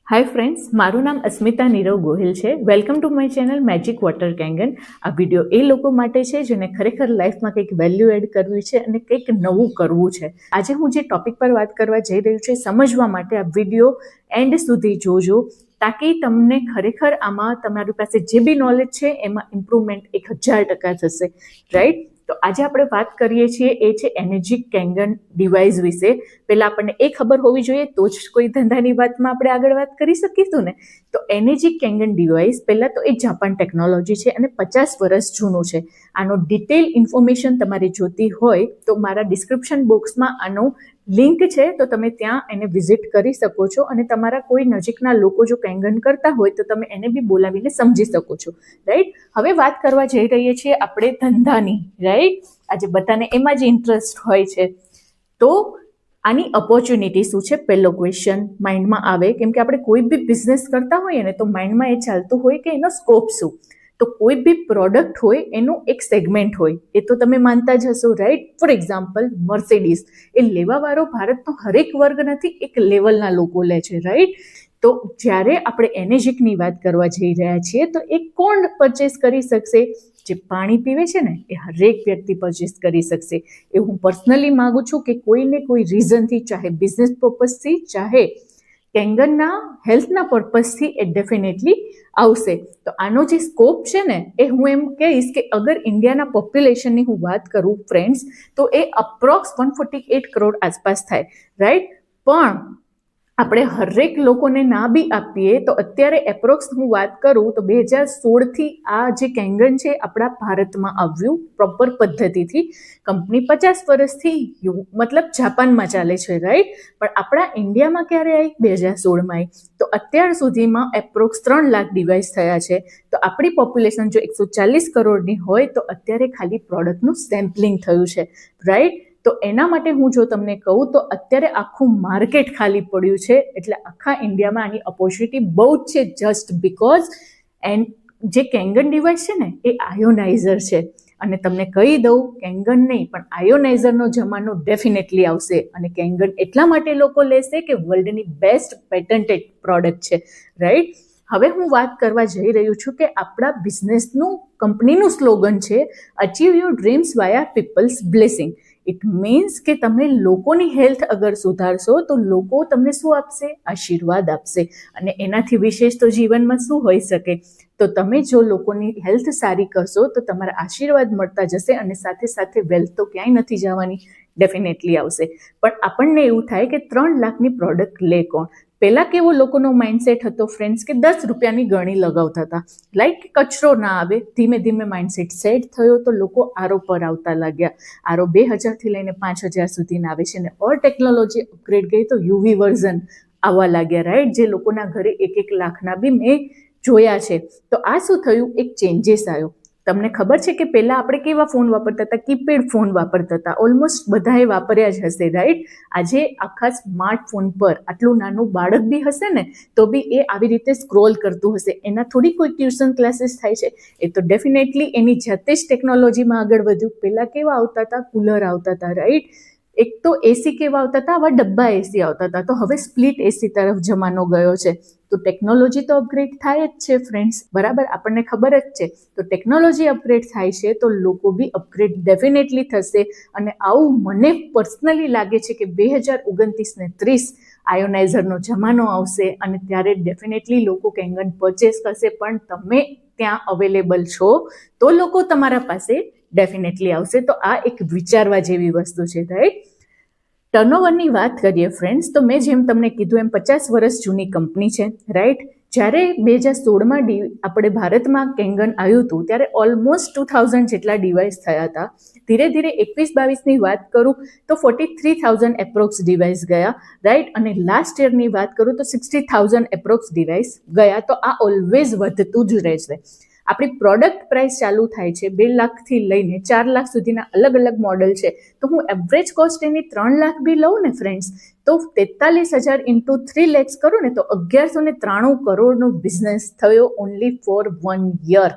Hi friends, મારું નામ અસ્મિતા નીરવ ગોહિલ છે. Welcome to my channel magic water Kangen. આ વિડીયો એ લોકો માટે છે જેને ખરેખર લાઈફમાં કંઈક વેલ્યુ એડ કરવી છે અને કંઈક નવું કરવું છે. આજે હું જે ટોપિક પર વાત કરવા જઈ રહ્યું છે સમજવા માટે આ વિડીયો એન્ડ સુધી જોજો, તાકી તમને ખરેખર આમાં તમારી પાસે જે બી નોલેજ છે એમાં ઇમ્પ્રુવમેન્ટ 1000% થશે, રાઈટ? તો આજે આપણે વાત કરીએ છીએ એ છે એનર્જી કેંગન ડિવાઇસ વિશે. પહેલાં આપણને એ ખબર હોવી જોઈએ તો જ કોઈ ધંધાની વાતમાં આપણે આગળ વાત કરી શકીશું ને. તો એનર્જી કેંગન ડિવાઇસ પહેલાં તો એ જાપાન ટેકનોલોજી છે અને 50 વર્ષ જૂનું છે. આનો ડિટેલ ઇન્ફોર્મેશન તમારે જોતી હોય તો મારા ડિસ્ક્રિપ્શન બોક્સમાં આનો લિંક છે, તો તમે ત્યાં એને વિઝિટ કરી શકો છો અને તમારા કોઈ નજીકના લોકો જો કેંગન કરતા હોય તો તમે એને બી બોલાવીને સમજી શકો છો, રાઈટ? હવે વાત કરવા જઈ રહીએ છીએ આપણે ધંધાની, રાઈટ? આજે બધાને એમાં જ ઇન્ટરેસ્ટ હોય છે. તો આની ઓપોર્ચ્યુનિટી શું છે, પહેલો ક્વેશ્ચન માઇન્ડમાં આવે. કેમ કે આપણે કોઈ બી બિઝનેસ કરતા હોઈએ ને તો માઇન્ડમાં એ ચાલતું હોય કે એનો સ્કોપ શું. તો કોઈ બી પ્રોડક્ટ હોય એનું એક સેગમેન્ટ હોય, એ તો તમે માનતા જ હશો, રાઈટ? ફોર એક્ઝામ્પલ મર્સિડીઝ, એ લેવાવાળો ભારતનો હરેક વર્ગ નથી, એક લેવલના લોકો લે છે, રાઈટ? તો જ્યારે આપણે એનર્જીકની વાત કરવા જઈ રહ્યા છીએ તો એ કોણ પરચેસ કરી શકશે? જે પાણી પીવે છે ને એ હરેક વ્યક્તિ પરચેસ કરી શકશે. એ હું પર્સનલી માગું છું કે કોઈને કોઈ રીઝનથી, ચાહે બિઝનેસ પર્પઝથી, ચાહે કેંગનના હેલ્થના પર્પઝથી, એ ડેફિનેટલી આવશે. તો આનો જે સ્કોપ છે ને એ હું એમ કહીશ કે અગર ઇન્ડિયાના પોપ્યુલેશનની હું વાત કરું ફ્રેન્ડ્સ, તો એ અપ્રોક્સ 148 કરોડ આસપાસ થાય, રાઈટ? પણ આપણે હરેક લોકોને ના બી આપીએ તો અત્યારે એપ્રોક્સ હું વાત કરું તો 2016થી આ જે કેંગન છે આપણા ભારતમાં આવ્યું પ્રોપર પદ્ધતિથી. કંપની 50 વર્ષથી મતલબ જાપાનમાં ચાલે છે, રાઈટ? પણ આપણા ઇન્ડિયામાં ક્યારે આવી? 2016માં આવી. તો અત્યાર સુધીમાં એપ્રોક્સ 3 લાખ ડિવાઇસ થયા છે. તો આપણી પોપ્યુલેશન જો 140 કરોડની હોય તો અત્યારે ખાલી પ્રોડક્ટનું સેમ્પલિંગ થયું છે, રાઈટ? તો એના માટે હું જો તમને કહું તો અત્યારે આખું માર્કેટ ખાલી પડ્યું છે. એટલે આખા ઇન્ડિયામાં આની ઓપોર્ચ્યુનિટી બહુ જ છે, જસ્ટ બિકોઝ જે કેંગન ડિવાઇસ છે ને એ આયોનાઇઝર છે. અને તમને કહી દઉં, કેંગન નહીં પણ આયોનાઇઝરનો જમાનો ડેફિનેટલી આવશે. અને કેંગન એટલા માટે લોકો લેશે કે વર્લ્ડની બેસ્ટ પેટન્ટેડ પ્રોડક્ટ છે, રાઈટ? હવે હું વાત કરવા જઈ રહ્યું છું કે આપણા બિઝનેસનું, કંપનીનું સ્લોગન છે achieve your dreams via people's blessing. It means કે તમે લોકોની હેલ્થ અગર સુધારશો તો લોકો તમને શું આપશે? આશીર્વાદ આપશે. અને એનાથી વિશેષ તો જીવનમાં શું હોઈ શકે? તો તમે જો લોકોની હેલ્થ સારી કરશો તો તમારા આશીર્વાદ મળતા જશે અને સાથે સાથે વેલ્થ તો ક્યાંય નથી જવાની, ડેફિનેટલી આવશે. પણ આપણને એવું થાય કે 3 લાખની પ્રોડક્ટ લે કોણ? પહેલાં કેવો લોકોનો માઇન્ડસેટ હતો ફ્રેન્ડ્સ કે 10 રૂપિયાની ગણી લગાવતા હતા, લાઈક કચરો ના આવે. ધીમે ધીમે માઇન્ડસેટ સેટ થયો તો લોકો આરો પર આવતા લાગ્યા. આરો 2000થી લઈને 5000 સુધીના આવે છે. અને ઓર ટેકનોલોજી અપગ્રેડ ગઈ તો યુવી વર્ઝન આવવા લાગ્યા, રાઈટ? જે લોકોના ઘરે 1-1 લાખના બી મેં જોયા છે. તો આ શું થયું? એક ચેન્જીસ આવ્યો. તમને ખબર છે કે પહેલાં આપણે કેવા ફોન વાપરતા હતા? કીપેડ ફોન વાપરતા હતા. ઓલમોસ્ટ બધાએ વાપર્યા જ હશે, રાઈટ? આજે આખા સ્માર્ટફોન પર આટલું નાનું બાળક બી હશે ને તો બી એ આવી રીતે સ્ક્રોલ કરતું હશે. એના થોડી કોઈ ટ્યુશન ક્લાસીસ થાય છે? એ તો ડેફિનેટલી એની જાતે જ ટેકનોલોજીમાં આગળ વધ્યું. પહેલાં કેવા આવતા હતા? કુલર આવતા હતા, રાઈટ? એક તો એસી કેવા આવતા હતા? આવા ડબ્બા એસી આવતા હતા. તો હવે સ્પ્લિટ એસી તરફ જમાનો ગયો છે. તો ટેકનોલોજી તો અપગ્રેડ થાય જ છે ફ્રેન્ડ્સ, બરાબર? આપણને ખબર જ છે. તો ટેકનોલોજી અપગ્રેડ થાય છે તો લોકો બી અપગ્રેડ ડેફિનેટલી થશે. અને આવું મને પર્સનલી લાગે છે કે 2029 ને 30 આયોનાઇઝરનો જમાનો આવશે અને ત્યારે ડેફિનેટલી લોકો કેંગન પરચેસ કરશે. પણ તમે ત્યાં અવેલેબલ છો તો લોકો તમારા પાસે ડેફિનેટલી આવશે. તો આ એક વિચારવા જેવી વસ્તુ છે, રાઈટ? ટર્નઓવરની વાત કરીએ ફ્રેન્ડ્સ, તો મેં જેમ તમને કીધું એમ 50 વર્ષ જૂની કંપની છે, રાઈટ? જ્યારે 2016માં આપણે ભારતમાં કેંગન આવ્યું હતું ત્યારે ઓલમોસ્ટ 2000 જેટલા ડિવાઇસ થયા હતા. ધીરે ધીરે 21-22ની વાત કરું તો 43,000 એપ્રોક્સ ડિવાઇસ ગયા, રાઈટ? અને લાસ્ટ યરની વાત કરું તો 60,000 એપ્રોક્સ ડિવાઇસ ગયા. તો આ ઓલવેઝ વધતું જ રહેશે. આપણી પ્રોડક્ટ પ્રાઇસ ચાલુ થાય છે 2 લાખથી લઈને 4 લાખ સુધીના અલગ અલગ મોડલ છે. તો હું એવરેજ કોસ્ટ એની 3 લાખ બી લઉં ને ફ્રેન્ડ્સ, તો 43,000 ઇન્ટુ 3 લેક્સ કરું ને તો 1193 કરોડનો બિઝનેસ થયો ઓનલી ફોર 1 યર.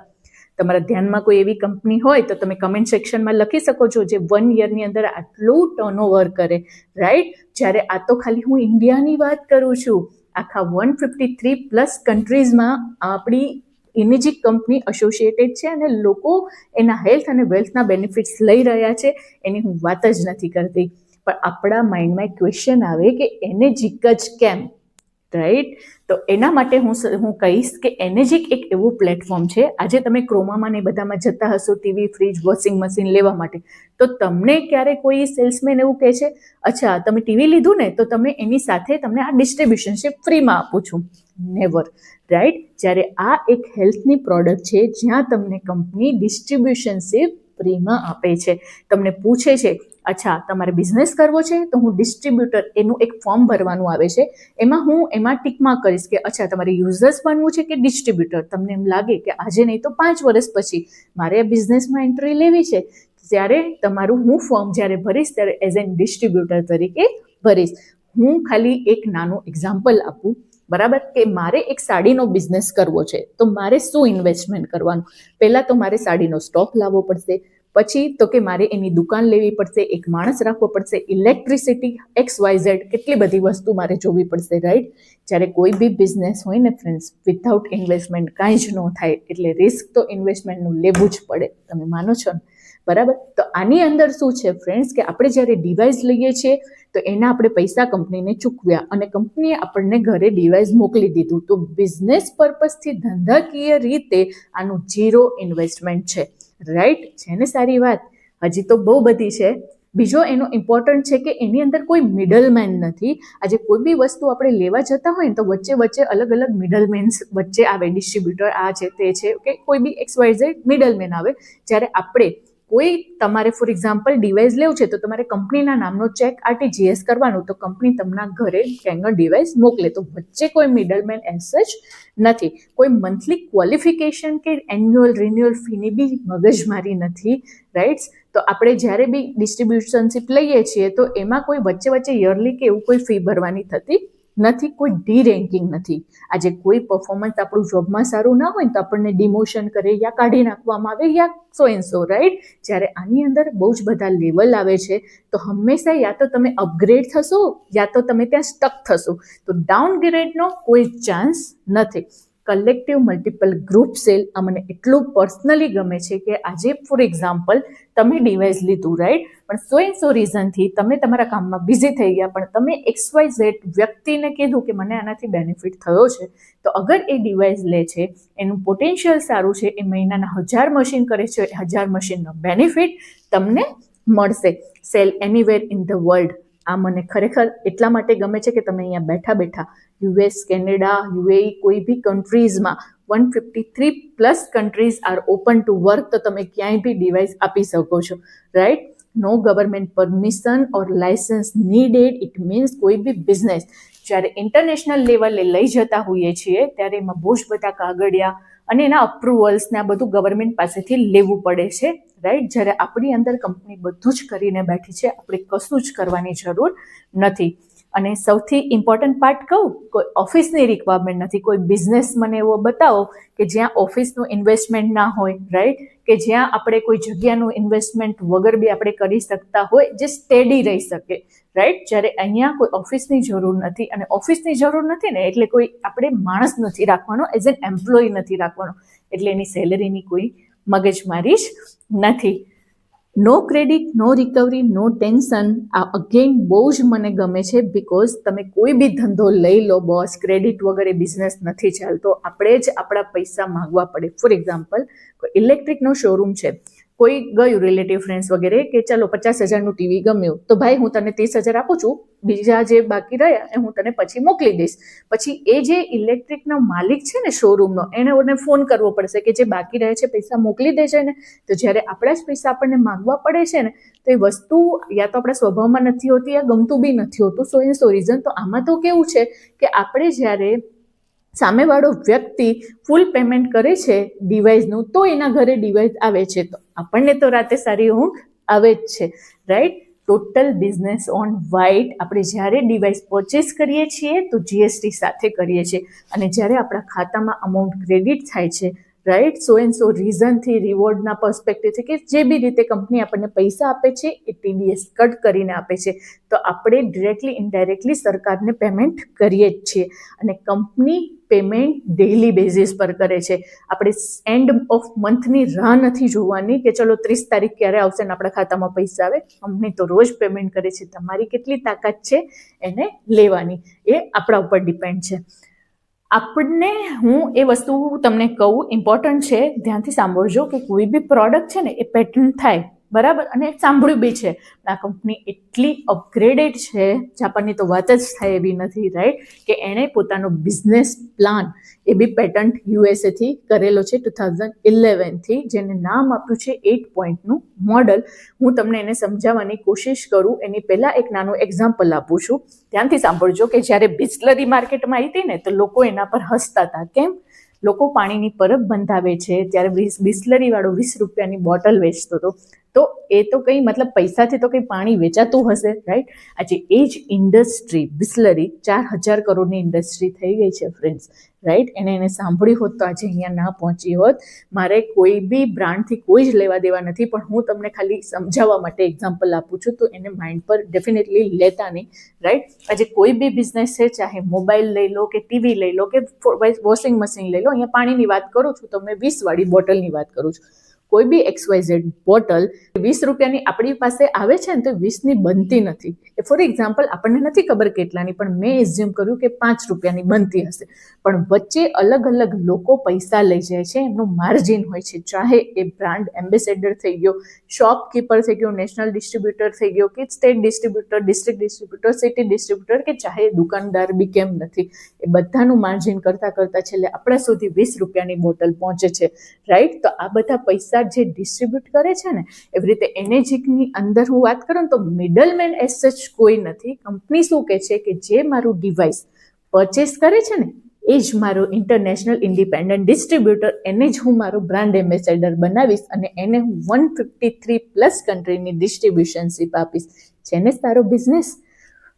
તમારા ધ્યાનમાં કોઈ એવી કંપની હોય તો તમે કમેન્ટ સેક્શનમાં લખી શકો છો જે 1 યરની અંદર આટલું ટર્નઓવર કરે, રાઈટ? જ્યારે આ તો ખાલી હું ઇન્ડિયાની વાત કરું છું. આખા 153+ કન્ટ્રીઝમાં આપણી ઇમેજિક કંપની એસોસિએટેડ છે અને લોકો એના હેલ્થ અને વેલ્થના બેનિફિટ્સ લઈ રહ્યા છે, એની હું વાત જ નથી કરતી. પણ આપણા માઇન્ડમાં એક ક્વેશ્ચન આવે કે એનેજિક જ કેમ, રાઈટ? તો એના માટે હું કહીશ કે એનેજિક એક એવું પ્લેટફોર્મ છે. આજે તમે ક્રોમામાં ને બધામાં જતા હશો ટીવી, ફ્રીજ, વોશિંગ મશીન લેવા માટે, તો તમને ક્યારે કોઈ સેલ્સમેન એવું કહે છે, અચ્છા તમે ટીવી લીધું ને તો તમે એની સાથે તમને આ ડિસ્ટ્રીબ્યુશનશીપ ફ્રીમાં આપું છું? Never, right? જ્યારે આ એક હેલ્થની પ્રોડક્ટ છે જ્યાં તમને કંપની ડિસ્ટ્રીબ્યુશનશીપ ફ્રીમાં આપે છે. તમને પૂછે છે, અચ્છા તમારે બિઝનેસ કરવો છે તો હું ડિસ્ટ્રીબ્યુટર, એનું એક ફોર્મ ભરવાનું આવે છે, એમાં ટિકમાં કરીશ કે અચ્છા તમારે યુઝર્સ બનવું છે કે ડિસ્ટ્રીબ્યુટર. તમને એમ લાગે કે આજે નહીં તો 5 વર્ષ પછી મારે આ બિઝનેસમાં એન્ટ્રી લેવી છે, ત્યારે તમારું હું ફોર્મ જ્યારે ભરીશ ત્યારે એઝ એન ડિસ્ટ્રીબ્યુટર તરીકે ભરીશ. હું ખાલી એક નાનું એક્ઝામ્પલ આપું, બરાબર? કે મારે એક સાડીનો બિઝનેસ કરવો છે તો મારે શું ઇન્વેસ્ટમેન્ટ કરવાનું? પહેલાં તો મારે સાડીનો સ્ટોક લાવવો પડશે, પછી તો કે મારે એની દુકાન લેવી પડશે, એક માણસ રાખવો પડશે, ઇલેક્ટ્રિસિટી XYZ કેટલી બધી વસ્તુ મારે જોવી પડશે, રાઈટ? જ્યારે કોઈ બી બિઝનેસ હોય ને ફ્રેન્ડ્સ, વિથઆઉટ ઇન્વેસ્ટમેન્ટ કાંઈ જ ન થાય, એટલે રિસ્ક તો ઇન્વેસ્ટમેન્ટનું લેવું જ પડે. તમે માનો છો ને? બરાબર? તો આની અંદર શું છે ફ્રેન્ડ્સ કે આપણે જ્યારે ડિવાઇસ લઈએ છીએ તો એના આપણે પૈસા કંપનીને ચૂકવ્યા અને કંપનીએ આપણને ઘરે ડિવાઇસ મોકલી દીધું. તો બિઝનેસ પર્પઝથી ધંધાકીય રીતે આનું 0 ઇન્વેસ્ટમેન્ટ છે, રાઈટ? છે ને સારી વાત? હજી તો બહુ બધી છે. બીજો એનો ઇમ્પોર્ટન્ટ છે કે એની અંદર કોઈ મિડલમેન નથી. આજે કોઈ બી વસ્તુ આપણે લેવા જતા હોય ને તો વચ્ચે અલગ અલગ મિડલમેન્સ વચ્ચે આવે, ડિસ્ટ્રીબ્યુટર આ છે તે છે કે કોઈ બી XYZ મિડલમેન આવે. જ્યારે આપણે કોઈ તમારે ફોર એક્ઝામ્પલ ડિવાઇસ લેવું છે તો તમારે કંપનીના નામનો ચેક RTGS કરવાનું, તો કંપની તમારા ઘરે કેંગર ડિવાઇસ મોકલે. તો વચ્ચે કોઈ મિડલમેન એઝ સચ નથી. કોઈ મંથલી ક્વોલિફિકેશન કે એન્યુઅલ રિન્યુઅલ ફીની બી મગજમારી નથી, રાઈટ્સ? તો આપણે જ્યારે બી ડિસ્ટ્રીબ્યુશનશીપ લઈએ છીએ તો એમાં કોઈ વચ્ચે યરલી કે એવું કોઈ ફી ભરવાની થતી નથી, કોઈ ડી રેન્કિંગ નથી. આજે કોઈ પરફોર્મન્સ આપણું જોબમાં સારું ના હોય ને તો આપણને ડિમોશન કરે યા કાઢી નાખવામાં આવે યા સો એન્ડ સો, રાઈટ? જ્યારે આની અંદર બહુ જ બધા લેવલ આવે છે તો હંમેશા યા તો તમે અપગ્રેડ થશો યા તો તમે ત્યાં સ્ટક થશો. તો ડાઉનગ્રેડનો કોઈ ચાન્સ નથી. કલેક્ટિવ મલ્ટિપલ ગ્રુપ સેલ આ મને એટલું પર્સનલી ગમે છે કે આજે ફોર એક્ઝામ્પલ તમે ડિવાઇસ લીધું, રાઈટ? પણ સો એન્ડ સો રીઝનથી તમે તમારા કામમાં બિઝી થઈ ગયા, પણ તમે XYZ વ્યક્તિને કીધું કે મને આનાથી બેનિફિટ થયો છે, તો અગર એ ડિવાઇસ લે છે, એનું પોટેન્શિયલ સારું છે, એ મહિનાના 1000 મશીન કરે છે, 1000 મશીનનો બેનિફિટ તમને મળશે. Cell anywhere in the world આ મને ખરેખર એટલા માટે ગમે છે કે તમે અહીંયા બેઠા બેઠા US, કેનેડા, UAE કોઈ બી કન્ટ્રીઝમાં 153+ countries are open to work, તો તમે ક્યાંય બી ડિવાઇસ આપી શકો છો, right? No government permission or licence needed. It means કોઈ બી બિઝનેસ જ્યારે ઇન્ટરનેશનલ લેવલે લઈ જતા હોઈએ છીએ ત્યારે એમાં બહુ જ બધા કાગળિયા અને એના અપ્રુવલ્સને આ બધું ગવર્મેન્ટ પાસેથી લેવું પડે છે, રાઈટ? જ્યારે આપણી અંદર કંપની બધું જ કરીને બેઠી છે, આપણે કશું જ કરવાની જરૂર નથી. અને સૌથી ઇમ્પોર્ટન્ટ પાર્ટ કહું, કોઈ ઓફિસની રિક્વાયરમેન્ટ નથી. કોઈ બિઝનેસ મને એવો બતાવો કે જ્યાં ઓફિસનું ઇન્વેસ્ટમેન્ટ ના હોય, રાઈટ? કે જ્યાં આપણે કોઈ જગ્યાનું ઇન્વેસ્ટમેન્ટ વગર બી આપણે કરી શકતા હોય, જે સ્ટેડી રહી શકે, રાઈટ? જ્યારે અહીંયા કોઈ ઓફિસની જરૂર નથી. અને ઓફિસની જરૂર નથી ને એટલે કોઈ આપણે માણસ નથી રાખવાનો, એઝ એન એમ્પ્લોય નથી રાખવાનો, એટલે એની સેલરીની કોઈ મગજમારી જ નથી. નો ક્રેડિટ, નો રિકવરી, નો ટેન્શન. આ અગેન બહુ જ મને ગમે છે બિકોઝ તમે કોઈ બી ધંધો લઈ લો બોસ, ક્રેડિટ વગર એ બિઝનેસ નથી ચાલતો. આપણે જ આપણા પૈસા માંગવા પડે. ફોર એક્ઝામ્પલ કોઈ ઇલેક્ટ્રિકનો શોરૂમ છે, કોઈ ગયું રિલેટિવ ફ્રેન્ડ્સ વગેરે કે ચલો 50,000નું ટીવી ગમ્યું તો ભાઈ હું તને 30,000 આપું છું, બીજા જે બાકી રહ્યા એ હું તને પછી મોકલી દઈશ. પછી એ જે ઇલેક્ટ્રિકનો માલિક છે ને શોરૂમનો, એને ફોન કરવો પડશે કે જે બાકી રહે છે પૈસા મોકલી દે છે ને. તો જ્યારે આપણા જ પૈસા આપણને માંગવા પડે છે ને તો એ વસ્તુ યા તો આપણા સ્વભાવમાં નથી હોતી યા ગમતું બી નથી હોતું. સો એન્ડ સો રીઝન. તો આમાં તો કેવું છે કે આપણે જ્યારે સામેવાળો વ્યક્તિ ફૂલ પેમેન્ટ કરે છે ડિવાઇસનું તો એના ઘરે ડિવાઇસ આવે છે, તો આપણને તો રાતે સારી ઊંઘ આવે જ છે, right? Total business on white. આપણે જ્યારે ડિવાઇસ પરચેસ કરીએ છીએ તો GST સાથે કરીએ છીએ, અને જ્યારે આપણા ખાતામાં અમાઉન્ટ ક્રેડિટ થાય છે, રાઈટ, સો એન્ડ સો રીઝનથી, રિવોર્ડના પર્સપેક્ટિવથી કે જે બી રીતે કંપની આપણને પૈસા આપે છે એ TDS કટ કરીને આપે છે, તો આપણે ડિરેક્ટલી ઇનડાયરેક્ટલી સરકારને પેમેન્ટ કરીએ જ છીએ. અને કંપની પેમેન્ટ ડેઇલી બેઝિસ પર કરે છે. આપણે એન્ડ ઓફ મંથની રાહ નથી જોવાની કે ચલો 30 તારીખ ક્યારે આવશે ને આપણા ખાતામાં પૈસા આવે. કંપની તો રોજ પેમેન્ટ કરે છે. તમારી કેટલી તાકાત છે એને લેવાની, એ આપણા ઉપર ડિપેન્ડ છે. હું એ વસ્તુ તમને કહું, ઇમ્પોર્ટન્ટ છે, ધ્યાનથી સાંભળજો કે કોઈ બી પ્રોડક્ટ છે ને એ પેટન્ટ થાય, બરાબર, અને સાંભળ્યું બી છે. આ કંપની એટલી અપગ્રેડેડ છે, જાપાનની તો વાત જ થાય એવી નથી, રાઈટ, કે એણે પોતાનો બિઝનેસ પ્લાન એ બી પેટન્ટ યુએસએથી કરેલો છે 2011થી, જેને નામ આપ્યું છે 8 પોઈન્ટનું મોડલ. હું તમને એને સમજાવવાની કોશિશ કરું એની પહેલા એક નાનું એક્ઝામ્પલ આપું છું. ધ્યાનથી સાંભળજો કે જ્યારે બિસ્લરી માર્કેટમાં આવી હતી ને તો લોકો એના પર હસતા હતા. કેમ? લોકો પાણીની પરબ બંધાવે છે ત્યારે બિસ્લરી વાળો 20 રૂપિયાની બોટલ વેચતો હતો, તો એ તો કંઈ મતલબ પૈસાથી તો કંઈ પાણી વેચાતું હશે, રાઈટ. આજે એ જ ઇન્ડસ્ટ્રી બિસ્લરી 4000 કરોડની ઇન્ડસ્ટ્રી થઈ ગઈ છે ફ્રેન્ડ્સ, રાઈટ. એને સાંભળ્યું હોત તો આજે અહીંયા ના પહોંચી હોત. મારે કોઈ બી બ્રાન્ડથી કોઈ જ લેવા દેવા નથી, પણ હું તમને ખાલી સમજાવવા માટે એક્ઝામ્પલ આપું છું, તો એને માઇન્ડ પર ડેફિનેટલી લેતા નહીં, રાઈટ. આજે કોઈ બી બિઝનેસ છે, ચાહે મોબાઈલ લઈ લો કે ટીવી લઈ લો કે વોશિંગ મશીન લઈ લો, અહીંયા પાણીની વાત કરું છું તો મેં 20 વાળી બોટલની વાત કરું છું. કોઈ બી XYZ બોટલ 20 રૂપિયાની આપણી પાસે આવે છે ને તો 20ની બનતી નથી. ફોર એક્ઝામ્પલ, આપણને નથી ખબર કેટલાની, પણ મેં એઝ્યુમ કર્યું કે 5 રૂપિયાની બનતી હશે. પણ વચ્ચે અલગ અલગ લોકો પૈસા લઈ જાય છે, એમનું માર્જિન હોય છે. ચાહે એ બ્રાન્ડ એમ્બેસેડર થઈ ગયો, શોપકીપર થઈ ગયો, નેશનલ ડિસ્ટ્રીબ્યુટર થઈ ગયો, કે state distributor, district distributor, city distributor, કે ચાહે દુકાનદાર બી કેમ નથી, એ બધાનું માર્જિન કરતાં કરતાં છેલ્લે આપણા સુધી 20 રૂપિયાની બોટલ પહોંચે છે, રાઈટ. તો આ બધા પૈસા જે ડિસ્ટ્રીબ્યુટ કરે છે ને, એવી રીતે એનેજિકની અંદર હું વાત કરું તો મિડલમેન એઝ સચ કોઈ નથી. કંપની શું કહે છે કે જે મારું ડિવાઇસ પરચેસ કરે છે ને એ જ મારો ઇન્ટરનેશનલ ઇન્ડિપેન્ડન્ટ ડિસ્ટ્રીબ્યુટર, એને જ હું મારો બ્રાન્ડ એમ્બેસેડર બનાવીશ અને એને હું 153+ કન્ટ્રીની ડિસ્ટ્રીબ્યુશનશીપ આપીશ. છે ને સારો બિઝનેસ?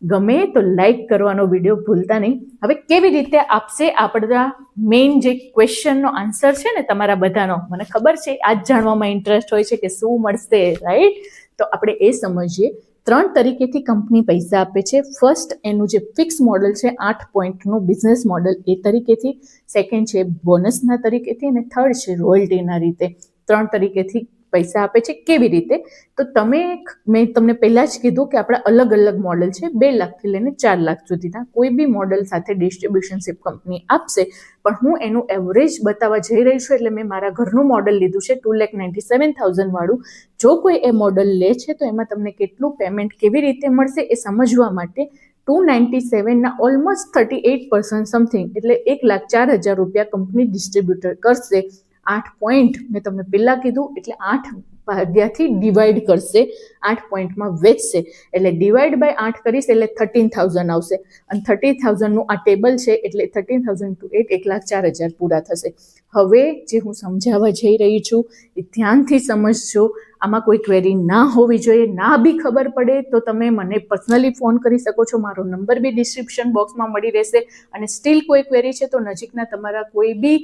ગમે તો લાઈક કરવાનો વિડીયો ભૂલતા નહીં. હવે કેવી રીતે આપશે આપણા મેઇન જે ક્વેશ્ચનનો આન્સર છે ને તમારા બધાનો, મને ખબર છે આ જ જાણવામાં ઇન્ટરેસ્ટ હોય છે કે શું મળશે, રાઈટ. તો આપણે એ સમજીએ. 3 તરીકેથી કંપની પૈસા આપે છે. ફર્સ્ટ, એનું જે ફિક્સ મોડલ છે 8 પોઈન્ટનું બિઝનેસ મોડલ, એ તરીકેથી. સેકન્ડ છે બોનસના તરીકેથી, અને થર્ડ છે રોયલ્ટીના રીતે. 3 તરીકેથી પૈસા આપે છે. કેવી રીતે? તો મેં તમને પહેલા જ કીધું કે આપણા અલગ અલગ મોડલ છે, 2 લાખથી લઈને 4 લાખ સુધીના. કોઈ બી મોડલ સાથે ડિસ્ટ્રીબ્યુશનશીપ કંપની આપશે, પણ હું એનું એવરેજ બતાવવા જઈ રહી છું, એટલે મેં મારા ઘરનું મોડલ લીધું છે 2,97,000 વાળું. જો કોઈ એ મોડલ લે છે તો એમાં તમને કેટલું પેમેન્ટ કેવી રીતે મળશે એ સમજવા માટે 297ના ઓલમોસ્ટ 38% સમથિંગ, એટલે 1,04,000 રૂપિયા કંપની ડિસ્ટ્રીબ્યુટર કરશે. 8 પોઈન્ટ મેં તમને પહેલા કીધું, એટલે 8 ભાગ્યાથી ડિવાઈડ કરશે, 8 પોઈન્ટમાં વેચશે, એટલે ડિવાઈડ બાય 8 કરીશ એટલે 13,000 આવશે. અને 30,000નું આ ટેબલ છે, એટલે 13,000 × 8 1,04,000 પૂરા થશે. હવે જે હું સમજાવવા જઈ રહી છું એ ધ્યાનથી સમજજો. આમાં કોઈ ક્વેરી ના હોવી જોઈએ. ના બી ખબર પડે તો તમે મને પર્સનલી ફોન કરી શકો છો. મારો નંબર બી ડિસ્ક્રિપ્શન બોક્સમાં મળી રહેશે. અને સ્ટીલ કોઈ ક્વેરી છે તો નજીકના તમારા કોઈ બી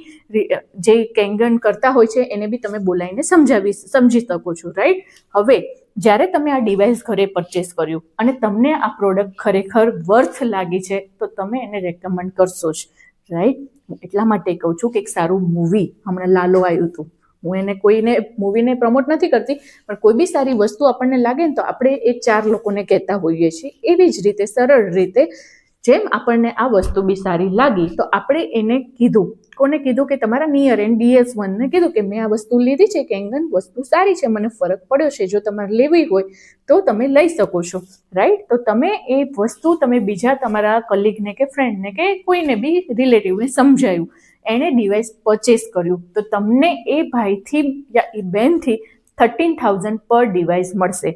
જે કેંગન કરતા હોય છે એને બી તમે બોલાવીને સમજી શકો છો, રાઈટ. હવે જ્યારે તમે આ ડિવાઇસ ઘરે પરચેસ કર્યું અને તમને આ પ્રોડક્ટ ખરેખર વર્થ લાગી છે તો તમે એને રેકમેન્ડ કરશો જ, રાઈટ. એટલા માટે કહું છું કે એક સારું મૂવી હમણાં લાલો આવ્યું હતું. હું એને કોઈને મૂવીને પ્રમોટ નથી કરતી, પણ કોઈ બી સારી વસ્તુ આપણને લાગે ને તો આપણે એ 4 લોકોને કહેતા હોઈએ છીએ. એવી જ રીતે સરળ રીતે જેમ આપણને આ વસ્તુ બી સારી લાગી તો આપણે એને કીધું. કોને કીધું? કે તમારા નિયર એન્ડ DS1ને કીધું કે મેં આ વસ્તુ લીધી છે, કેંગન વસ્તુ સારી છે, મને ફરક પડ્યો છે, જો તમારે લેવી હોય તો તમે લઈ શકો છો, રાઈટ. તો તમે એ વસ્તુ તમે બીજા તમારા કલીગને કે ફ્રેન્ડને કે કોઈને બી રિલેટિવને સમજાયું, એણે ડિવાઇસ પરચેસ કર્યું, તો તમને એ ભાઈથી યા એ બહેનથી 13,000 પર ડિવાઇસ મળશે.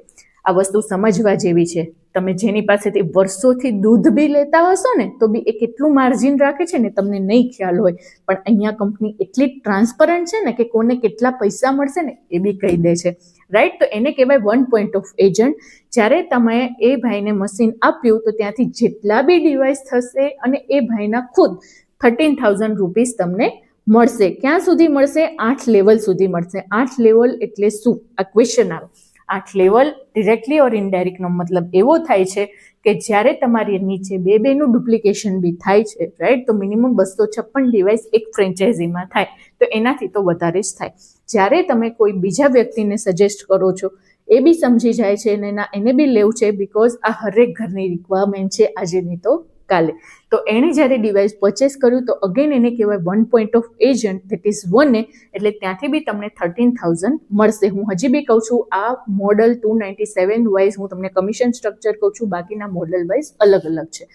આ વસ્તુ સમજવા જેવી છે. તમે જેની પાસેથી વર્ષોથી દૂધ બી લેતા હશો ને તો બી એ કેટલું માર્જિન રાખે છે ને તમને નહીં ખ્યાલ હોય, પણ અહીંયા કંપની એટલી ટ્રાન્સપરન્ટ છે ને કે કોને કેટલા પૈસા મળશે ને એ બી કહી દે છે, રાઈટ. તો એને કહેવાય 1 પોઈન્ટ ઓફ એજન્ટ. જ્યારે તમે એ ભાઈને મશીન આપ્યું તો ત્યાંથી જેટલા બી ડિવાઇસ થશે અને એ ભાઈના ખુદ 13,000 રૂપીસ તમને મળશે. ક્યાં સુધી મળશે? 8 લેવલ સુધી મળશે. 8 લેવલ એટલે શું? આ ક્વેશ્ચન આવે. 8 લેવલ ડિરેક્ટલી ઓર ઇનડાયરેક્ટનો મતલબ એવો થાય છે કે જ્યારે તમારી નીચે બેનું ડુપ્લિકેશન બી થાય છે, રાઈટ, તો મિનિમમ 256 ડિવાઇસ એક ફ્રેન્ચાઇઝીમાં થાય, તો એનાથી તો વધારે જ થાય. જ્યારે તમે કોઈ બીજા વ્યક્તિને સજેસ્ટ કરો છો, એ બી સમજી જાય છે અને એને બી લેવું છે, બિકોઝ આ હરેક ઘરની રિક્વાયરમેન્ટ છે આજે નહીં તો કાલે. તો એણે જ્યારે ડિવાઇસ પરચેસ કર્યું તો અગેન એને કહેવાય 1 point of agent, that is 1A, એટલે ત્યાંથી બી તમને 13,000 મળશે. હું હજી બી કહું છું, આ મોડલ 297 વાઇઝ હું તમને કમિશન સ્ટ્રક્ચર કહું છું, બાકીના મોડલ વાઇઝ અલગ અલગ છે,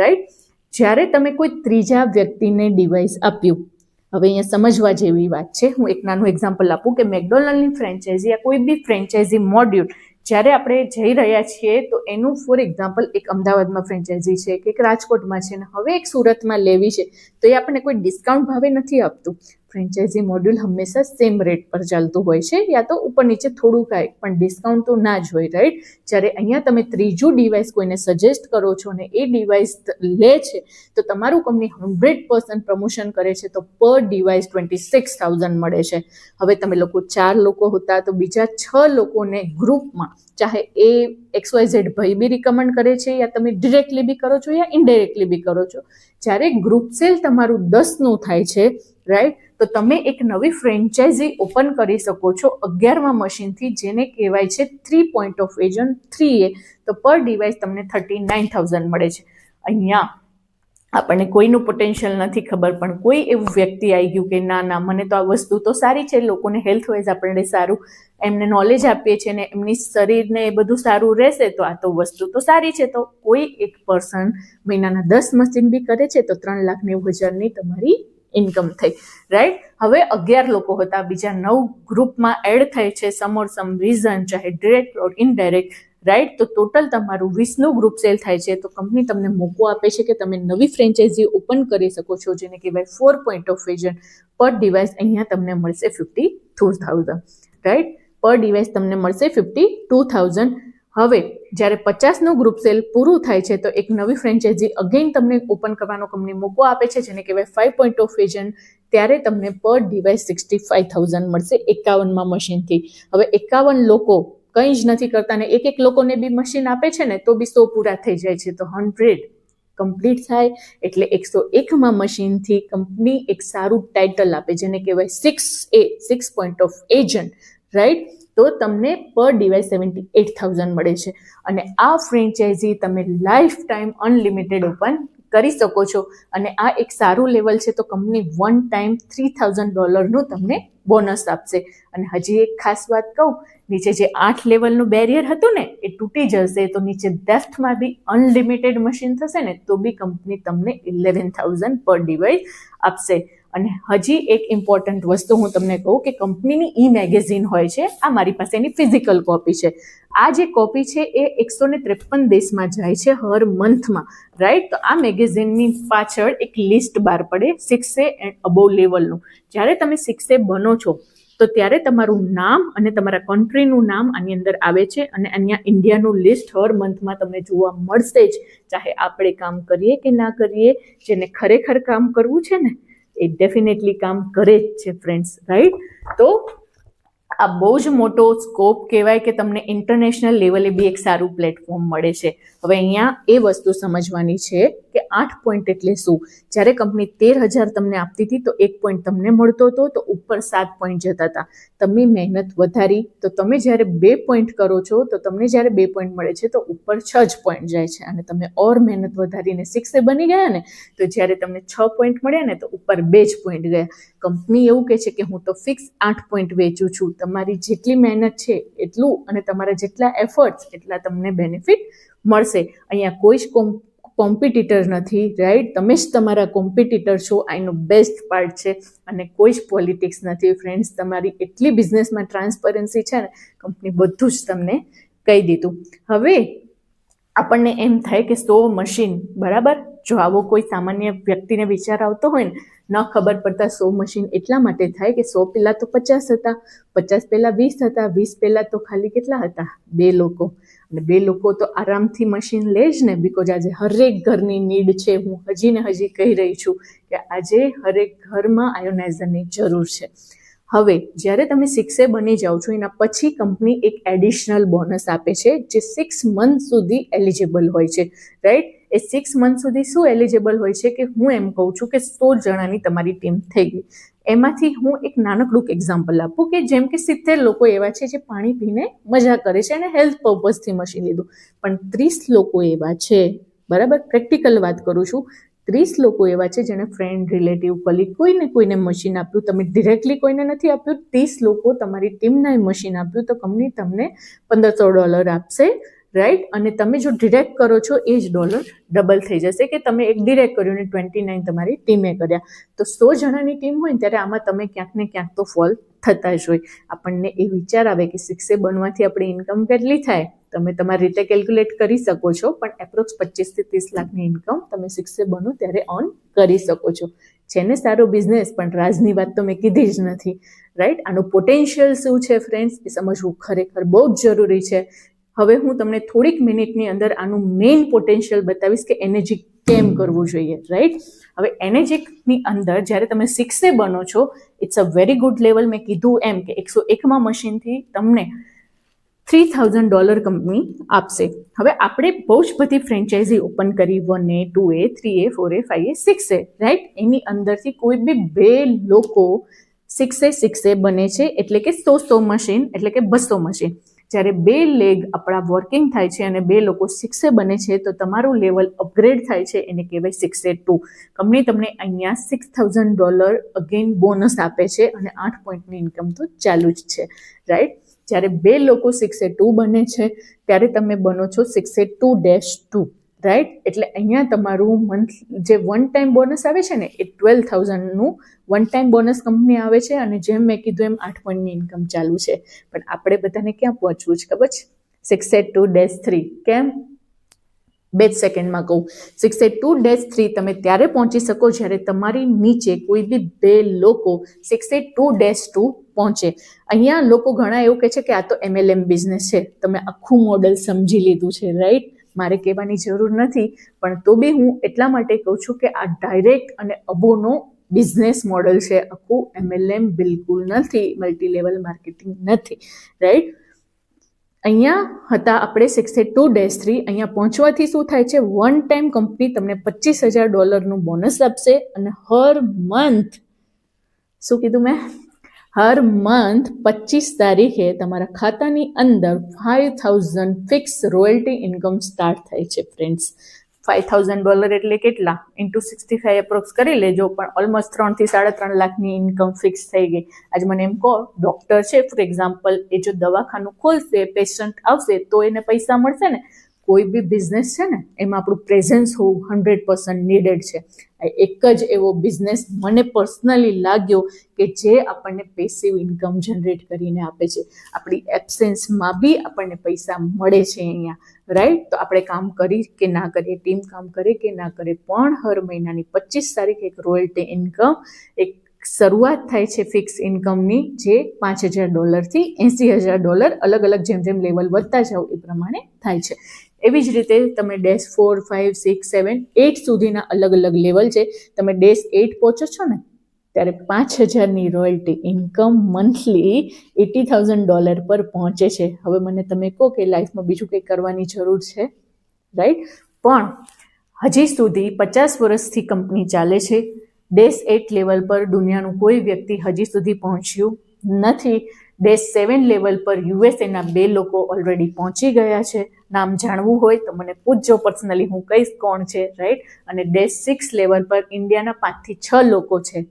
રાઈટ. જ્યારે તમે કોઈ ત્રીજા વ્યક્તિને ડિવાઇસ આપ્યું, હવે અહીંયા સમજવા જેવી વાત છે. હું એક નાનું એક્ઝામ્પલ આપું કે મેકડોનલ્ડની ફ્રેન્ચાઇઝી યા કોઈ બી ફ્રેન્ચાઇઝી મોડ્યુલ જ્યારે આપણે જઈ રહ્યા છીએ તો એનું ફોર એક્ઝામ્પલ એક અમદાવાદમાં ફ્રેન્ચાઇઝી છે કે એક રાજકોટમાં છે ને હવે એક સુરતમાં લેવી છે, તો એ આપણને કોઈ ડિસ્કાઉન્ટ ભાવે નથી આપતું. ફ્રેન્ચાઇઝી મોડ્યુલ હંમેશા સેમ રેટ પર ચાલતું હોય છે, યા તો ઉપર નીચે થોડું કાંઈ, પણ ડિસ્કાઉન્ટ તો ના જ હોય, રાઈટ. જ્યારે અહીંયા તમે ત્રીજું ડિવાઇસ કોઈને સજેસ્ટ કરો છો અને એ ડિવાઇસ લે છે તો તમારું કંપની 100% પ્રમોશન કરે છે, તો પર ડિવાઇસ 26,000 મળે છે. હવે તમે લોકો 4 લોકો હતા તો બીજા 6 લોકોને ગ્રુપમાં, ચાહે એ XYZ ભાઈ બી રિકમેન્ડ કરે છે યા તમે ડિરેક્ટલી બી કરો છો યા ઇનડાયરેક્ટલી બી કરો છો, જ્યારે ગ્રુપ સેલ તમારું 10નું થાય છે, રાઈટ, તો તમે એક નવી ફ્રેન્ચાઇઝી ઓપન કરી શકો છો 11મા મશીનથી, જેને કહેવાય છે 3 પોઈન્ટ ઓફ એજન્ટ 3A. તો પર ડિવાઇસ તમને 39,000 મળે છે. અહીંયા આપણને કોઈનું પોટેન્શિયલ નથી ખબર, પણ કોઈ એવું વ્યક્તિ આવી ગયું કે ના ના મને તો આ વસ્તુ તો સારી છે, લોકોને હેલ્થ વાઇઝ આપણે સારું એમને નોલેજ આપીએ છીએ ને એમની શરીરને એ બધું સારું રહેશે, તો આ તો વસ્તુ તો સારી છે. તો કોઈ એક પર્સન મહિનાના 10 મશીન બી કરે છે તો 3,90,000ની તમારી ઇન્કમ થઈ, રાઈટ. હવે 11 લોકો હતા, બીજા 9 ગ્રુપમાં એડ થાય છે, સમ ઓર સમ રીઝન, ચાહે ડિરેક્ટ ઓર ઇનડાયરેક્ટ, રાઈટ. તો ટોટલ તમારું 20નું ગ્રુપ સેલ થાય છે. તો કંપની તમને મોકો આપે છે કે તમે નવી ફ્રેન્ચાઇઝી ઓપન કરી શકો છો, જેને કહેવાય 4 પોઈન્ટ ઓફ એજન્ટ. પર ડિવાઇસ અહીંયા તમને મળશે 52,000, રાઈટ. પર ડિવાઇસ તમને મળશે 52,000. હવે જ્યારે 50નું ગ્રુપ સેલ પૂરું થાય છે તો એક નવી ફ્રેન્ચાઇઝી અગેન તમને ઓપન કરવાનો કંપની મોકો આપે છે, જેને કહેવાય 5 પોઈન્ટ ઓફ એજન્ટ. ત્યારે તમને પર ડિવાઇસ 65,000 મળશે 51મા મશીનથી. હવે 51 લોકો કંઈ જ નથી કરતા ને એક લોકોને બી મશીન આપે છે ને તો બી 100 પૂરા થઈ જાય છે, તો 100 કમ્પ્લીટ થાય એટલે 101મા મશીનથી કંપની એક સારું ટાઇટલ આપે, જેને કહેવાય 6A, 6 point of agent, right. તો તમને પર ડિવાઇસ 78,000 મળે છે. અને આ ફ્રેન્ચાઇઝી તમે લાઈફ ટાઈમ અનલિમિટેડ ઓપન કરી શકો છો. અને આ એક સારું લેવલ છે, તો કંપની વન ટાઈમ $3,000નું તમને બોનસ આપશે. અને હજી એક ખાસ વાત કહું, નીચે જે 8 લેવલનું બેરિયર હતું ને એ તૂટી જશે, તો નીચે ડેપ્થમાં બી અનલિમિટેડ મશીન થશે ને તો બી કંપની તમને 11,000 પર ડિવાઇસ આપશે. અને હજી એક ઇમ્પોર્ટન્ટ વસ્તુ હું તમને કહું કે કંપનીની ઈ મેગેઝિન હોય છે, આ મારી પાસે એની ફિઝિકલ કોપી છે. આ જે કોપી છે એ 153 દેશમાં જાય છે હર મંથમાં, રાઈટ. તો આ મેગેઝિનની પાછળ એક લિસ્ટ બહાર પડે 6A એન્ડ અબોવ લેવલનું. જ્યારે તમે 6A બનો છો તો ત્યારે તમારું નામ અને તમારા કન્ટ્રીનું નામ આની અંદર આવે છે, અને અહીંયા ઇન્ડિયાનું લિસ્ટ હર મંથમાં તમને જોવા મળશે જ, ચાહે આપણે કામ કરીએ કે ના કરીએ. જેને ખરેખર કામ કરવું છે ને એ ડેફિનેટલી કામ કરે જ છે, ફ્રેન્ડ્સ, રાઈટ. તો આ બહુ જ મોટો સ્કોપ કહેવાય કે તમને ઇન્ટરનેશનલ લેવલે બી એક સારું પ્લેટફોર્મ મળે છે. હવે અહીંયા એ વસ્તુ સમજવાની છે કે 8 પોઈન્ટ એટલે શું. જ્યારે કંપની 13,000 તમને આપતી હતી તો 1 પોઈન્ટ તમને મળતો હતો, તો ઉપર 7 પોઈન્ટ જતા હતા. તમે મહેનત વધારી તો તમે જ્યારે 2 પોઈન્ટ કરો છો તો તમને જ્યારે 2 પોઈન્ટ મળે છે તો ઉપર 6 જ પોઈન્ટ જાય છે. અને તમે ઓર મહેનત વધારીને 6A બની ગયા ને તો જ્યારે તમને 6 પોઈન્ટ મળ્યા ને તો ઉપર 2 જ પોઈન્ટ ગયા. કંપની એવું કહે છે કે હું તો ફિક્સ 8 પોઈન્ટ વેચું છું, તમારી જેટલી મહેનત છે એટલું અને તમારા જેટલા એફર્ટ્સ એટલા તમને બેનિફિટ મળશે. અહીંયા કોઈ જ કોમ્પિટિટર નથી, રાઈટ. તમે જ તમારા કોમ્પિટિટર છો, આનો બેસ્ટ પાર્ટ છે. અને કોઈ જ પોલિટિક્સ નથી, ફ્રેન્ડ્સ. તમારી એટલી બિઝનેસમાં ટ્રાન્સપરન્સી છે ને, કંપની બધું જ તમને કહી દીધું. હવે આપણને એમ થાય કે 100 મશીન બરાબર જો આવો કોઈ સામાન્ય વ્યક્તિને વિચાર આવતો હોય ને, ન ખબર પડતા 100 મશીન એટલા માટે થાય કે 100 પહેલા તો 50 હતા, 50 પહેલા 20 હતા, 20 પહેલા તો ખાલી કેટલા હતા? 2 લોકો. અને 2 લોકો તો આરામથી મશીન લે જ ને, બીકોઝ આજે હરેક ઘરની નીડ છે. હું હજી ને હજી કહી રહી છું કે આજે હરેક ઘરમાં આયોનાઇઝરની જરૂર છે. હવે જ્યારે તમે 6A બની જાઓ છો, એના પછી કંપની એક એડિશનલ બોનસ આપે છે જે 6 મંથ સુધી એલિજિબલ હોય છે, રાઈટ? એ 6 મંથ સુધી શું એલિજિબલ હોય છે કે હું એમ કહું છું કે 100 જણાની તમારી ટીમ થઈ ગઈ. એમાંથી હું એક નાનકડું એક્ઝામ્પલ આપું કે જેમ કે 70 લોકો એવા છે જે પાણી પીને મજા કરે છે અને હેલ્થ પર્પઝથી મશીન લીધું, પણ 30 લોકો એવા છે, બરાબર, પ્રેક્ટિકલ વાત કરું છું, 30 લોકો એવા છે જેને ફ્રેન્ડ, રિલેટિવ, કલીગ કોઈને મશીન આપ્યું. તમે ડિરેક્ટલી કોઈને નથી આપ્યું, 30 લોકો તમારી ટીમના મશીન આપ્યું, તો કંપની તમને $1500 આપશે, રાઈટ? અને તમે જો ડિરેક્ટ કરો છો એ જ ડોલર ડબલ થઈ જશે કે તમે એક ડિરેક્ટ કર્યું અને 29 તમારી ટીમે કર્યા. તો 100 જણાની ટીમ હોય ને ત્યારે આમાં તમે ક્યાંક ને ક્યાંક તો ફોલ થતા જ હોય. આપણને એ વિચાર આવે કે 6A બનવાથી આપણી ઇન્કમ કેટલી થાય, તમે તમારી રીતે કેલ્ક્યુલેટ કરી શકો છો, પણ એપ્રોક્સ 25 થી 30 લાખની ઇન્કમ તમે 6A બનો ત્યારે અર્ન કરી શકો છો. છે ને સારો બિઝનેસ, પણ રાજની વાત તો મેં કીધી જ નથી, રાઈટ? આનું પોટેન્શિયલ શું છે ફ્રેન્ડ્સ, એ સમજવું ખરેખર બહુ જ જરૂરી છે. હવે હું તમને થોડીક મિનિટની અંદર આનું મેઇન પોટેન્શિયલ બતાવીશ કે એનર્જી કેમ કરવું જોઈએ, રાઈટ? હવે એનર્જીની અંદર જ્યારે તમે 6A બનો છો, it's a very good level. મેં કીધું એમ કે 101માં મશીનથી તમને $3000 કંપની આપશે. હવે આપણે બહુ જ બધી ફ્રેન્ચાઇઝી ઓપન કરી, 1A, 2A, 3A, 4A, 5A, 6A, right? એની અંદરથી કોઈ બી 2 લોકો 6A બને છે, એટલે કે 100 મશીન, એટલે કે 200 મશીન. જ્યારે 2 લેગ આપણા વર્કિંગ થાય છે અને 2 લોકો 6A બને છે, તો તમારું લેવલ અપગ્રેડ થાય છે, એને કહેવાય 6A2. કંપની તમને અહીંયા $6000 અગેન બોનસ આપે છે અને 8 પોઈન્ટની ઇન્કમ તો ચાલુ જ છે, રાઈટ? જ્યારે 2 લોકો 6A2 બને છે ત્યારે તમે બનો છો 6A2-2, રાઈટ? એટલે અહીંયા તમારું મંથ જે વન ટાઈમ બોનસ આવે છે ને, એ 12,000નું વન ટાઈમ બોનસ કંપની આવે છે અને જેમ મેં કીધું એમ 8 પોઈન્ટની ઇન્કમ ચાલુ છે. પણ આપણે બધાને ક્યાં પહોંચવું છે ખબર છે? 6A2-3. કેમ? 2 સેકન્ડમાં કહું. 6A2-3 તમે ત્યારે પહોંચી શકો જ્યારે તમારી નીચે કોઈ બી 2 લોકો 6A2-2 પહોંચે. અહીંયા લોકો ઘણા એવું કહે છે કે આ તો MLM બિઝનેસ છે. તમે આખું મોડેલ સમજી લીધું છે, રાઈટ? મારે કહેવાની જરૂર નથી, પણ તો બી હું એટલા માટે કહું છું કે આ ડાયરેક્ટ અને અબોનો બિઝનેસ મોડેલ છે. આખું MLM બિલકુલ નથી, મલ્ટી લેવલ માર્કેટિંગ નથી, રાઈટ? અહીંયા હતા આપણે 6A2-3. અહીંયા પહોંચવાથી શું થાય છે? વન ટાઈમ કંપની તમને $25,000નું બોનસ આપશે અને હર મંથ, શું કીધું મેં? હર મંથ 25 તારીખે તમારા ખાતાની અંદર 5000 ફિક્સ રોયલ્ટી ઇન્કમ સ્ટાર્ટ થાય છે ફ્રેન્ડ્સ. $5,000 એટલે કેટલા? ઇન્ટુ 65 એપ્રોક્સ કરી લેજો, પણ ઓલમોસ્ટ 3 થી 3.5 લાખની ઇન્કમ ફિક્સ થઈ ગઈ. આજે મને એમ કહો, ડોક્ટર છે ફોર એક્ઝામ્પલ, એ જો દવાખાનું ખોલશે, પેશન્ટ આવશે તો એને પૈસા મળશે ને. કોઈ બી બિઝનેસ છે ને, એમાં આપણું પ્રેઝન્સ હોવું 100% નીડેડ છે. એક જ એવો બિઝનેસ મને પર્સનલી લાગ્યો કે જે આપણને પેસિવ ઇન્કમ જનરેટ કરીને આપે છે. આપણી એબ્સેન્સમાં બી આપણને પૈસા મળે છે અહીંયા, રાઈટ? તો આપણે કામ કરી કે ના કરીએ, ટીમ કામ કરે કે ના કરે, પણ હર મહિનાની 25 તારીખે એક રોયલ્ટી ઇન્કમ, એક શરૂઆત થાય છે ફિક્સ ઇન્કમની, જે $5,000 થી $80,000 અલગ અલગ જેમ જેમ લેવલ વધતા જાવ એ પ્રમાણે થાય છે. એવી જ રીતે તમે -4, 5, 6, 7, 8 સુધીના અલગ અલગ લેવલ છે. તમે -8 પહોંચો છો ને ત્યારે 5,000ની રોયલ્ટી ઇન્કમ મંથલી $80,000 પર પહોંચે છે. હવે મને તમે કહો કે લાઈફમાં બીજું કંઈ કરવાની જરૂર છે, રાઈટ? પણ હજી સુધી 50 વર્ષથી કંપની ચાલે છે. -8 લેવલ પર દુનિયાનું કોઈ વ્યક્તિ હજી સુધી પહોંચ્યું નથી. -7 લેવલ પર યુએસએના 2 લોકો ઓલરેડી પહોંચી ગયા છે. નામ જાણવું હોય તો મને પૂછજો પર્સનલી, હું કહીશ કોણ છે, રાઈટ? અને -6 લેવલ પર ઇન્ડિયાના 5 થી 6 લોકો છે.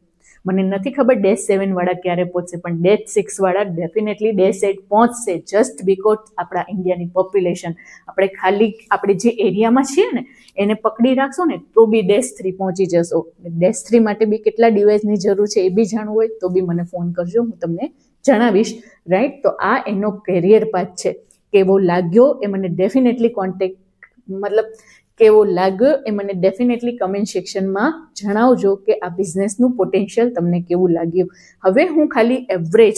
મને નથી ખબર -7 વાળા ક્યારે પહોંચશે, પણ -6 વાળા ડેફિનેટલી -8 પહોંચશે, જસ્ટ બીકોઝ આપણા ઇન્ડિયાની પોપ્યુલેશન, આપણે ખાલી આપણે જે એરિયામાં છીએ ને એને પકડી રાખશો ને તો બી -3 પહોંચી જશો. -3 માટે બી કેટલા ડિવાઇસની જરૂર છે એ બી જાણવું હોય તો બી મને ફોન કરજો, હું તમને જણાવીશ, રાઈટ? તો આ એનો કેરિયર પાથ છે. કેવો લાગ્યો એ મને ડેફિનેટલી કોન્ટેક્ટ, મતલબ કેવો લાગ્યો એ મને ડેફિનેટલી કમેન્ટ સેક્શનમાં જણાવજો કે આ બિઝનેસનું પોટેન્શિયલ તમને કેવું લાગ્યું. હવે હું ખાલી એવરેજ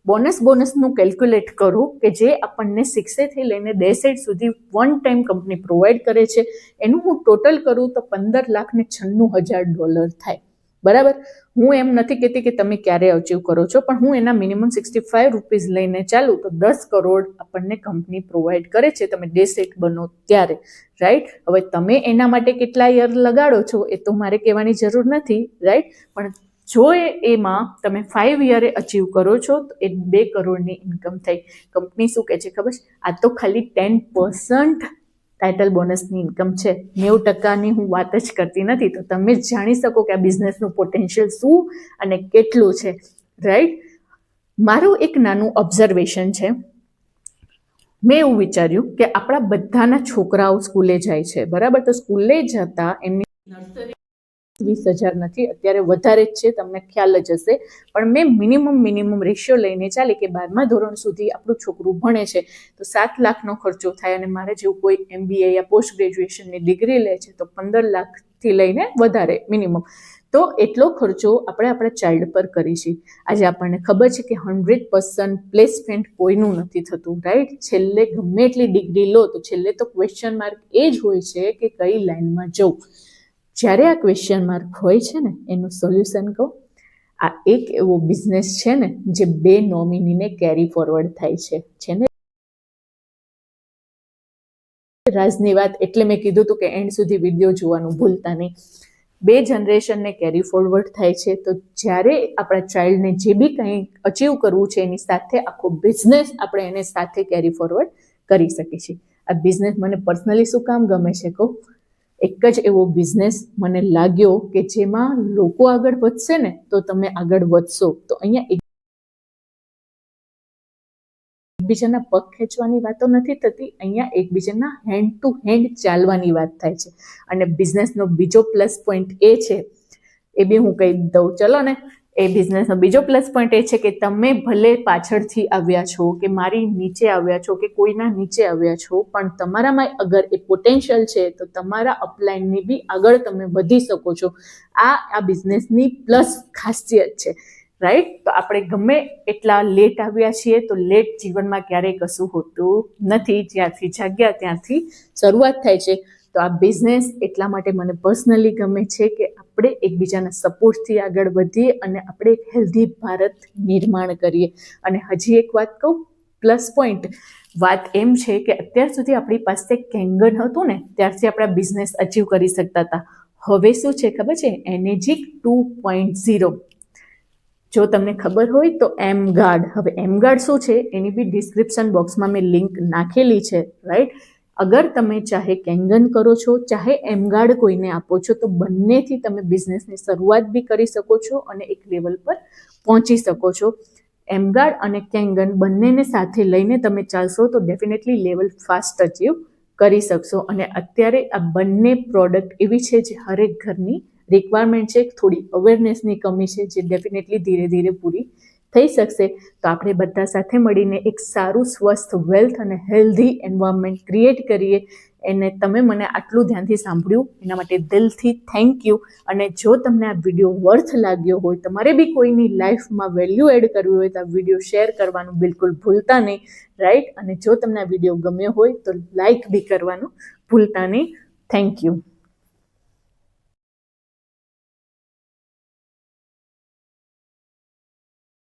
બોનસનું કેલ્ક્યુલેટ કરું કે જે આપણને 6 થી લઈને 10 સુધી વન ટાઈમ કંપની પ્રોવાઈડ કરે છે, એનું હું ટોટલ કરું તો $15,96,000 થાય. બરાબર. હું એમ નથી કહેતી કે તમે ક્યારે અચીવ કરો છો, પણ હું એના મિનિમમ ₹65 લઈને ચાલું તો 10 કરોડ આપણને કંપની પ્રોવાઈડ કરે છે તમે ડે સેટ બનો ત્યારે, રાઈટ. હવે તમે એના માટે કેટલા યર લગાડો છો એ તો મારે કહેવાની જરૂર નથી, રાઈટ. પણ જો એમાં તમે 5 યરે અચીવ કરો છો તો એ 2 કરોડની ઇન્કમ થઈ. કંપની શું કહે છે ખબર છે? આ તો ખાલી 10% ટાઇટલ બોનસની ઇન્કમ છે, 90%ની હું વાત જ કરતી નથી. તો તમે જ જાણી શકો કે આ બિઝનેસનું પોટેન્શિયલ શું અને કેટલું છે, રાઈટ. મારું એક નાનું ઓબ્ઝર્વેશન છે. મેં એવું વિચાર્યું કે આપણા બધાના છોકરાઓ સ્કૂલે જાય છે, બરાબર. તો સ્કૂલે જતા એમની નર્સરી 20,000 નથી, અત્યારે વધારે જ છે, તમને ખ્યાલ જ હશે. પણ મેં મિનિમમ રેશિયો લઈને ચાલે કે 12મા ધોરણ સુધી આપણું છોકરું ભણે છે તો 7 લાખનો ખર્ચો થાય, અને મારે જેવું કોઈ MBA યા પોસ્ટ ગ્રેજ્યુએશનની ડિગ્રી લે છે તો 15 લાખથી લઈને વધારે મિનિમમ. તો એટલો ખર્ચો આપણે આપણા ચાઇલ્ડ પર કરીશું. આજે આપણને ખબર છે કે 100% પ્લેસમેન્ટ કોઈનું નથી થતું, રાઈટ. છેલ્લે ગમે એટલી ડિગ્રી લો તો છેલ્લે તો ક્વેશ્ચન માર્ક એ જ હોય છે કે કઈ લાઈનમાં જવું. જ્યારે આ ક્વેશ્ચન માર્ક હોય છે ને એનું સોલ્યુશન કહું, આ એક એવો બિઝનેસ છે ને જે 2 નોમિનીને કેરી ફોરવર્ડ થાય છે ને. રાજની વાત એટલે મેં કીધું હતું કે એન્ડ સુધી વિડીયો જોવાનું ભૂલતા નહીં. 2 જનરેશનને કેરી ફોરવર્ડ થાય છે. તો જ્યારે આપણા ચાઇલ્ડને જે બી કંઈ અચીવ કરવું છે એની સાથે આખો બિઝનેસ આપણે એને સાથે કેરી ફોરવર્ડ કરી શકીએ છીએ. આ બિઝનેસ મને પર્સનલી શું કામ ગમે છે કહું? એક જ એવો બિઝનેસ મને લાગ્યો કે જેમાં લોકો આગળ વધશે ને તો તમે આગળ વધશો. તો અહીંયા એકબીજાના પગ ખેંચવાની વાતો નથી થતી, અહીંયા એકબીજાના હેન્ડ ટુ હેન્ડ ચાલવાની વાત થાય છે. અને બિઝનેસનો બીજો પ્લસ પોઈન્ટ એ છે, એ બી હું કહી દઉં ચલો ને. એ બિઝનેસનો બીજો પ્લસ પોઈન્ટ એ છે કે તમે ભલે પાછળથી આવ્યા છો કે મારી નીચે આવ્યા છો કે કોઈના નીચે આવ્યા છો, પણ તમારામાં અગર એ પોટેન્શિયલ છે તો તમારા અપલાઇનની બી આગળ તમે વધી શકો છો. આ બિઝનેસની પ્લસ ખાસિયત છે, રાઈટ. તો આપણે ગમે એટલા લેટ આવ્યા છીએ તો લેટ જીવનમાં ક્યારેય કશું હોતું નથી. જ્યાંથી જાગ્યા ત્યાંથી શરૂઆત થાય છે. તો આ બિઝનેસ એટલા માટે મને પર્સનલી ગમે છે કે આપણે એકબીજાના સપોર્ટથી આગળ વધીએ અને આપણે એક હેલ્ધી ભારત નિર્માણ કરીએ. અને હજી એક વાત કહું, પ્લસ પોઈન્ટ વાત એમ છે કે અત્યાર સુધી આપણી પાસે કેંગન હતું ને ત્યારથી આપણા બિઝનેસ અચીવ કરી શકતા હતા. હવે શું છે ખબર છે? એનેજિક 2.0. જો તમને ખબર હોય તો એમગાર્ડ. હવે એમગાર્ડ શું છે એની બી ડિસ્ક્રિપ્શન બોક્સમાં મેં લિંક નાખેલી છે, રાઈટ. અગર તમે ચાહે કેંગન કરો છો ચાહે એમગાર્ડ કોઈને આપો છો તો બંનેથી તમે બિઝનેસની શરૂઆત બી કરી શકો છો અને એક લેવલ પર પહોંચી શકો છો. એમગાર્ડ અને કેંગન બંનેને સાથે લઈને તમે ચાલશો તો ડેફિનેટલી લેવલ ફાસ્ટ અચીવ કરી શકશો. અને અત્યારે આ બંને પ્રોડક્ટ એવી છે જે હરેક ઘરની રિક્વાયરમેન્ટ છે. થોડી અવેરનેસની કમી છે જે ડેફિનેટલી ધીરે ધીરે પૂરી થઈ શકશે. તો આપણે બધા સાથે મળીને એક સારું સ્વસ્થ વેલ્થ અને હેલ્ધી એન્વાયરમેન્ટ ક્રિએટ કરીએ. એને તમે મને આટલું ધ્યાનથી સાંભળ્યું એના માટે દિલથી થેન્ક યુ. અને જો તમને આ વિડીયો વર્થ લાગ્યો હોય, તમારે બી કોઈની લાઈફમાં વેલ્યુ એડ કરવી હોય તો આ વિડીયો શેર કરવાનું બિલકુલ ભૂલતા નહીં, રાઈટ. અને જો તમને આ વિડીયો ગમ્યો હોય તો લાઈક બી કરવાનું ભૂલતા નહીં. Thank you.